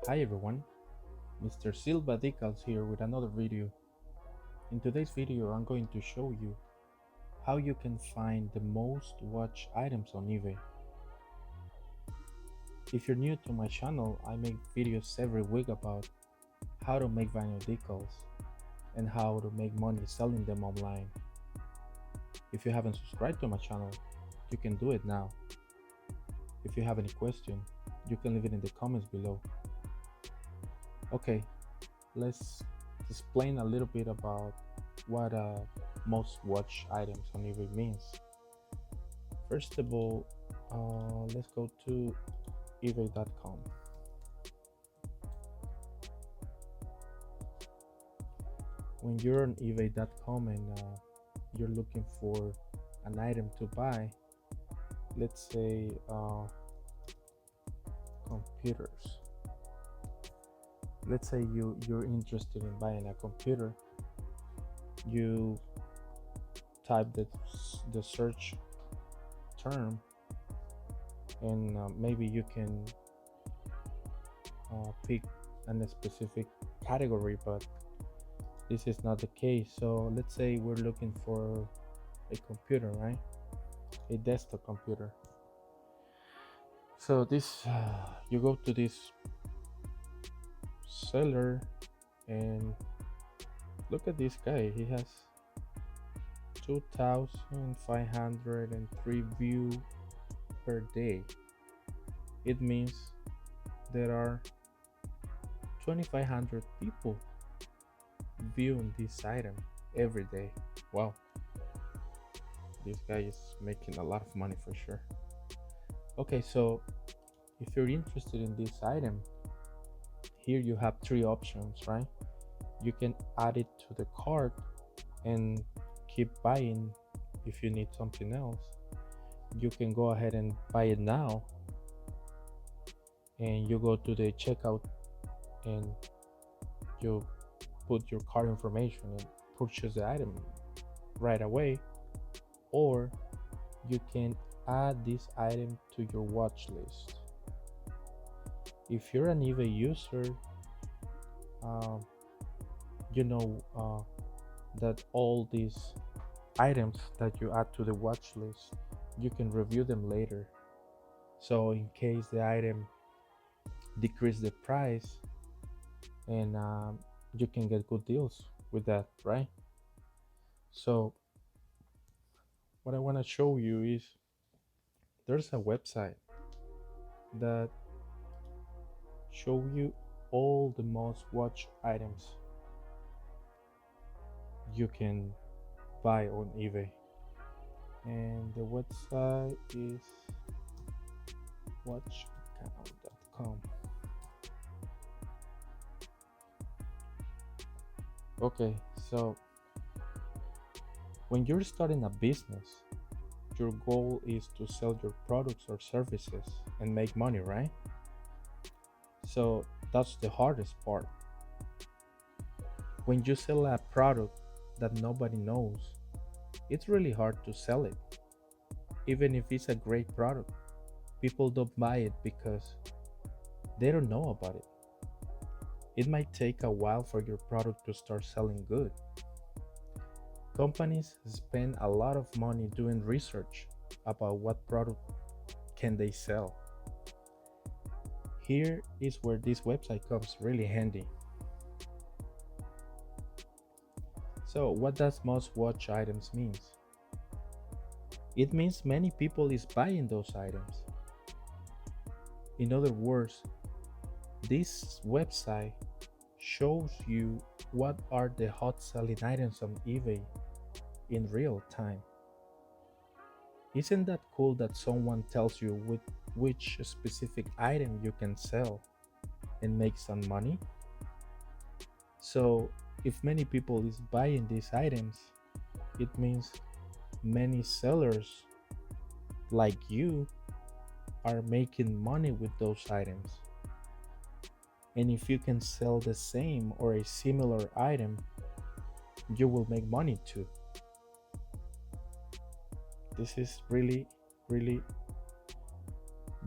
Hi everyone, Mr. Silva Decals here with another video. In today's video I'm going to show you how you can find the most watched items on eBay. If you're new to my channel, I make videos every week about how to make vinyl decals and how to make money selling them online. If you haven't subscribed to my channel, you can do it now. If you have any question, you can leave it in the comments below. Okay, let's explain a little bit about what most watched items on eBay means. First of all, let's go to ebay.com. When you're on ebay.com and you're looking for an item to buy, let's say computers. Let's say you're interested in buying a computer. You type the search term and maybe you can pick a specific category, but this is not the case. So let's say we're looking for a computer, right? A desktop computer. So this you go to this seller and look at this guy. He has 2,503 views per day. It means there are 2,500 people viewing this item every day. Wow, this guy is making a lot of money for sure. Okay, so if you're interested in this item, here you have three options, right? You can add it to the cart and keep buying if you need something else. You can go ahead and buy it now, and you go to the checkout and you put your card information and purchase the item right away, or you can add this item to your watch list. If you're an eBay user, you know that all these items that you add to the watch list, you can review them later. So in case the item decrease the price, and you can get good deals with that, right? So what I want to show you is there's a website that show you all the most watched items you can buy on eBay, and the website is watchaccount.com. Okay, so when you're starting a business, your goal is to sell your products or services and make money, right? So that's the hardest part. When you sell a product that nobody knows, it's really hard to sell it. Even if it's a great product, people don't buy it because they don't know about it. It might take a while for your product to start selling good. Companies spend a lot of money doing research about what product can they sell. Here is where this website comes really handy. So what does most watched items means? It means many people is buying those items. In other words, this website shows you what are the hot selling items on eBay in real time. Isn't that cool that someone tells you which specific item you can sell and make some money? So if many people is buying these items, it means many sellers like you are making money with those items. And if you can sell the same or a similar item, you will make money too. This is really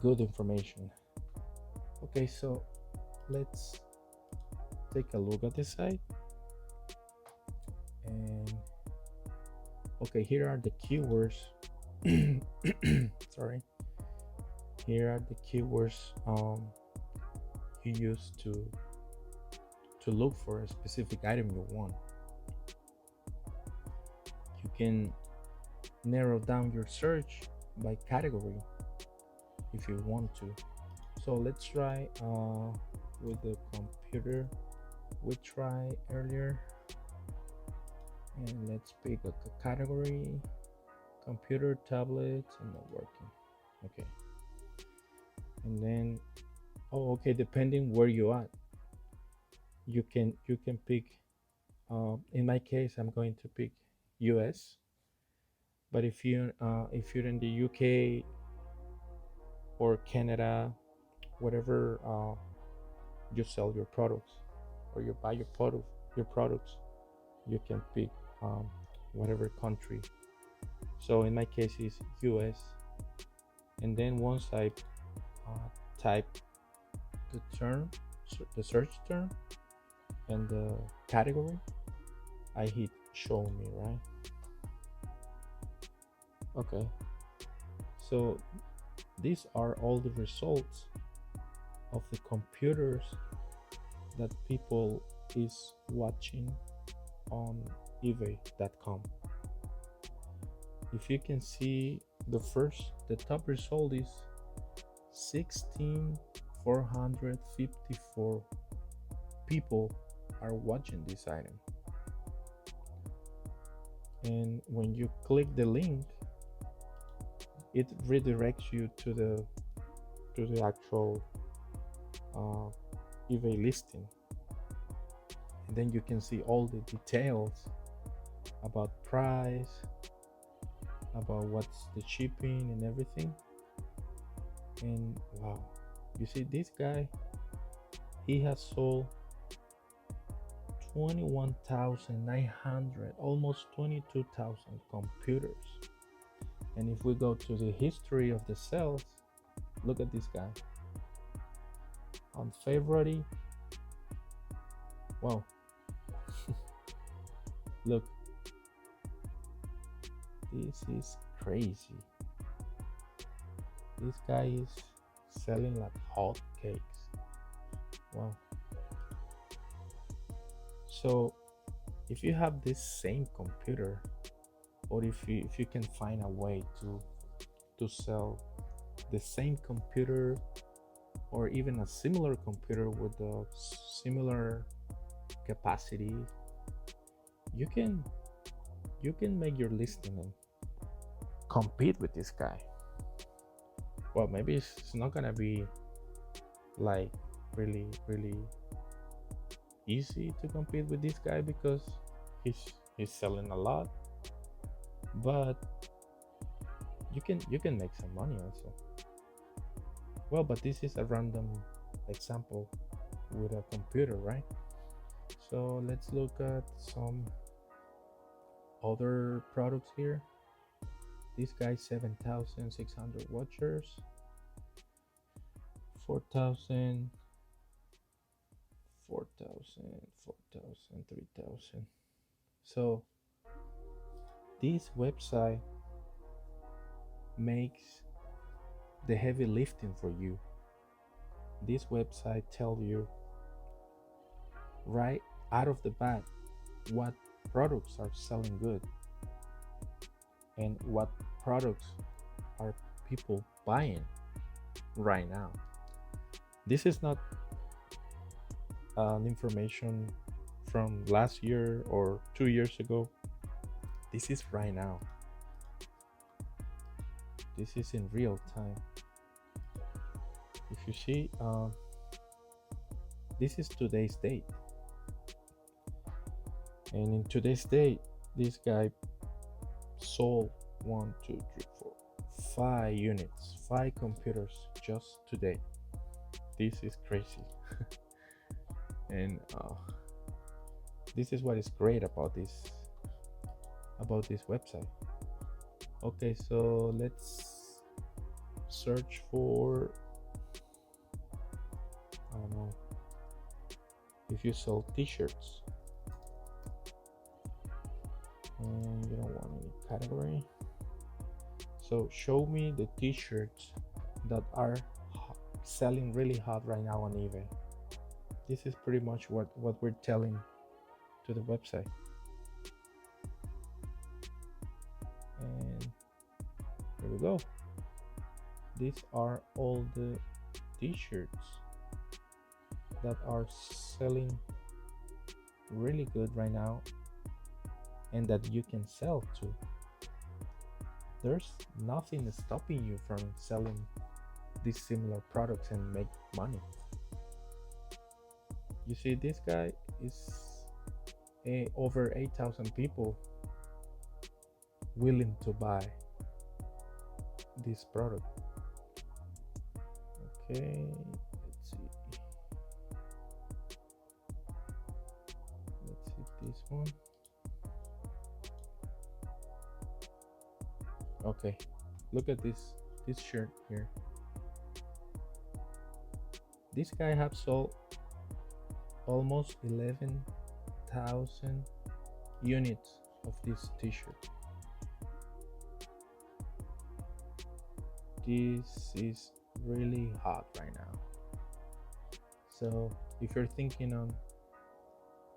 good information. Okay, so let's take a look at the site. And okay, here are the keywords. Sorry. Here are the keywords you use to look for a specific item you want. You can narrow down your search by category if you want to. So let's try with the computer we tried earlier, and let's pick a category: computer, tablets, and networking. Okay, and then okay, depending where you are, you can pick. In my case, I'm going to pick US. But if you're in the UK or Canada, whatever you sell your products or you buy your products, you can pick whatever country. So in my case, it's US. And then once I type the term, the search term, and the category, I hit show me, right? Okay, so these are all the results of the computers that people is watching on ebay.com. If you can see, the top result is 16,454 people are watching this item. And when you click the link, it redirects you to the actual eBay listing, and then you can see all the details about price, about what's the shipping and everything. And wow, you see this guy, he has sold 21,900, almost 22,000 computers. And if we go to the history of the sales, look at this guy. On February, wow, look, this is crazy. This guy is selling like hot cakes. Wow. So if you have this same computer, or if you can find a way to sell the same computer or even a similar computer with a similar capacity, you can make your listing and compete with this guy. Well, maybe it's not gonna be like really easy to compete with this guy because he's selling a lot, but you can make some money also. Well, but this is a random example with a computer, right? So let's look at some other products here. This guy, 7,600 watchers, 4,000, 3,000. So this website makes the heavy lifting for you. This website tells you right out of the bat what products are selling good and what products are people buying right now. This is not information from last year or 2 years ago. This is right now. This is in real time. If you see, this is today's date, and in today's date, this guy sold 5 units, 5 computers just today. This is crazy. And this is what is great about this website. Okay, so let's search for, I don't know, if you sell t-shirts and you don't want any category, so show me the t-shirts that are selling really hot right now on eBay. This is pretty much what we're telling to the website. And here we go. These are all the t-shirts that are selling really good right now and that you can sell too. There's nothing stopping you from selling these similar products and make money. You see, this guy is over 8,000 people willing to buy this product. Okay, let's see. Let's hit this one. Okay, look at this shirt here. This guy have sold almost 11,000 units of this t-shirt. This is really hot right now. So if you're thinking on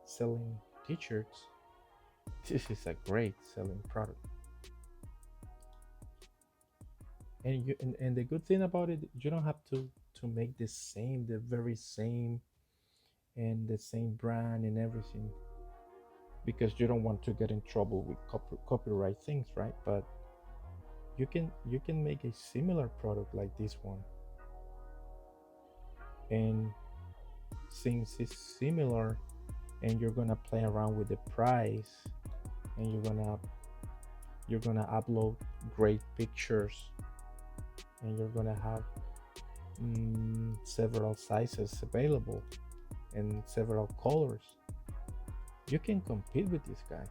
selling t-shirts, this is a great selling product. And the good thing about it, you don't have to make the very same and the same brand and everything, because you don't want to get in trouble with copyright things, right? But you can make a similar product like this one, and since it's similar and you're gonna play around with the price and you're gonna upload great pictures and you're gonna have several sizes available and several colors, you can compete with this guy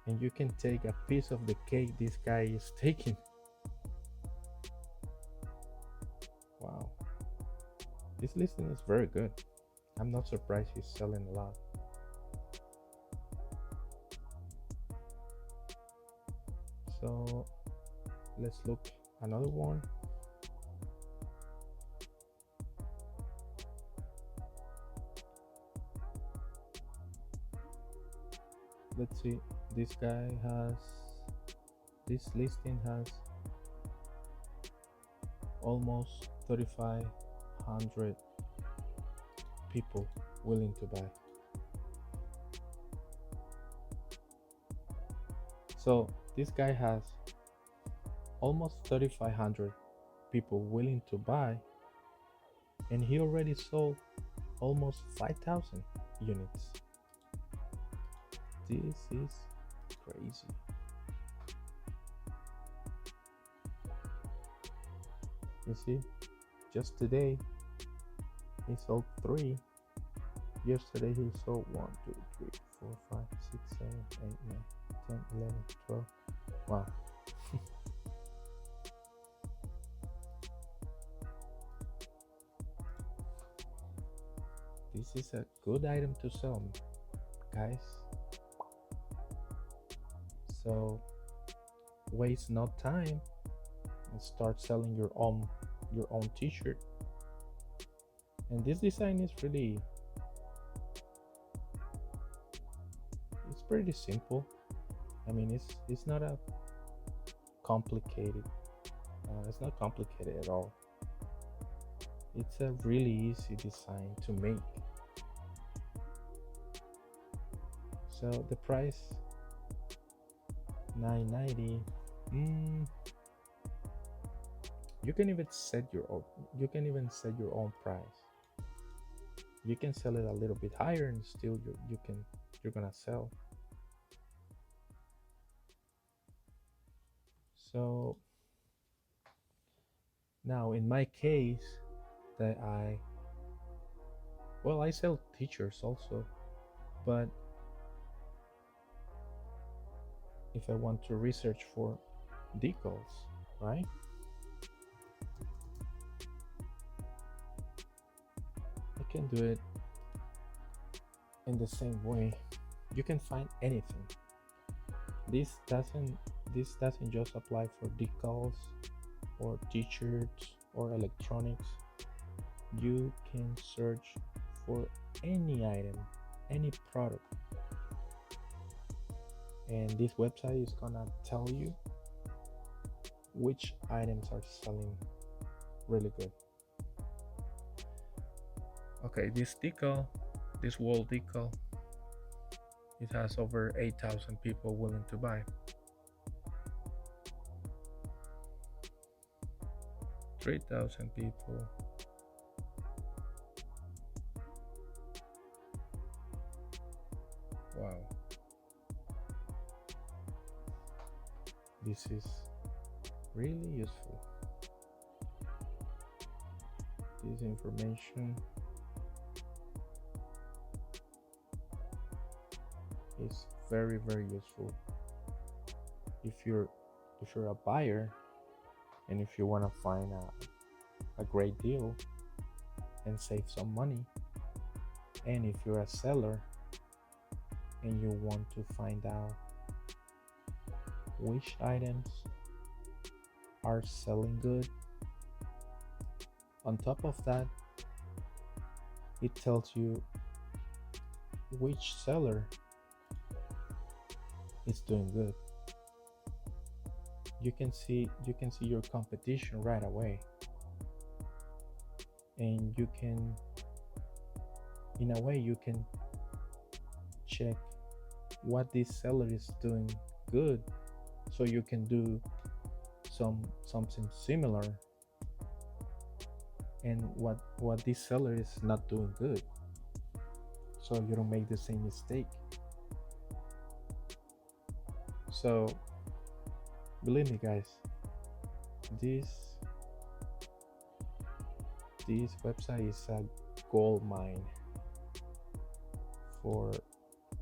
and you can take a piece of the cake this guy is taking. Wow, this listing is very good. I'm not surprised he's selling a lot. So let's look another one. Let's see, this listing has almost 3,500 people willing to buy. So this guy has almost 3,500 people willing to buy, and he already sold almost 5,000 units. This is crazy. You see, just today he sold 3. Yesterday he sold 1, 2, 3, 4, 5, 6, 7, 8, 9, 10, 11, 12. Wow. This is a good item to sell, guys. So waste no time and start selling your own t-shirt. And this design is really, it's pretty simple. I mean, it's not a complicated, it's not complicated at all. It's a really easy design to make. So the price, $9.90. You can even set your own price. You can sell it a little bit higher and still you're gonna sell. So now in my case, that I sell t-shirts also, but if I want to research for decals, right? do it in the same way. You can find anything. This doesn't just apply for decals or t-shirts or electronics. You can search for any item, any product, and this website is gonna tell you which items are selling really good. Okay, this decal, this wall decal, it has over 8,000 people willing to buy. 3,000 people. Wow. This is really useful. This information is very, very useful if you're a buyer and if you want to find a great deal and save some money, and if you're a seller and you want to find out which items are selling good. On top of that, it tells you which seller is doing good. You can see your competition right away, and you can, in a way, you can check what this seller is doing good, so you can do something similar, and what this seller is not doing good, so you don't make the same mistake. So believe me, guys, this website is a gold mine for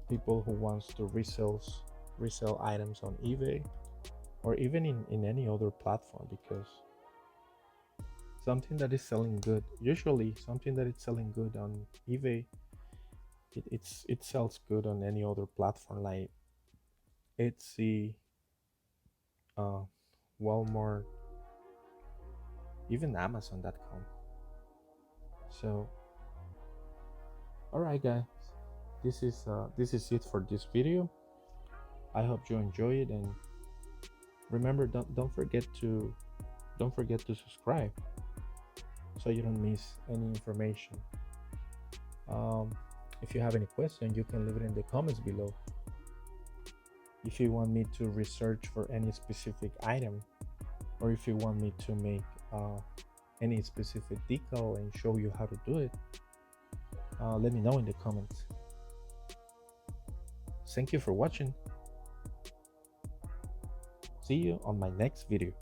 people who wants to resell items on eBay or even in any other platform, because something that is selling good, usually something that is selling good on eBay, it sells good on any other platform like Etsy, Walmart, even Amazon.com. So, all right, guys, this is it for this video. I hope you enjoy it, and remember, don't forget to subscribe so you don't miss any information. If you have any question, you can leave it in the comments below. If you want me to research for any specific item, or if you want me to make any specific decal and show you how to do it, let me know in the comments. Thank you for watching. See you on my next video.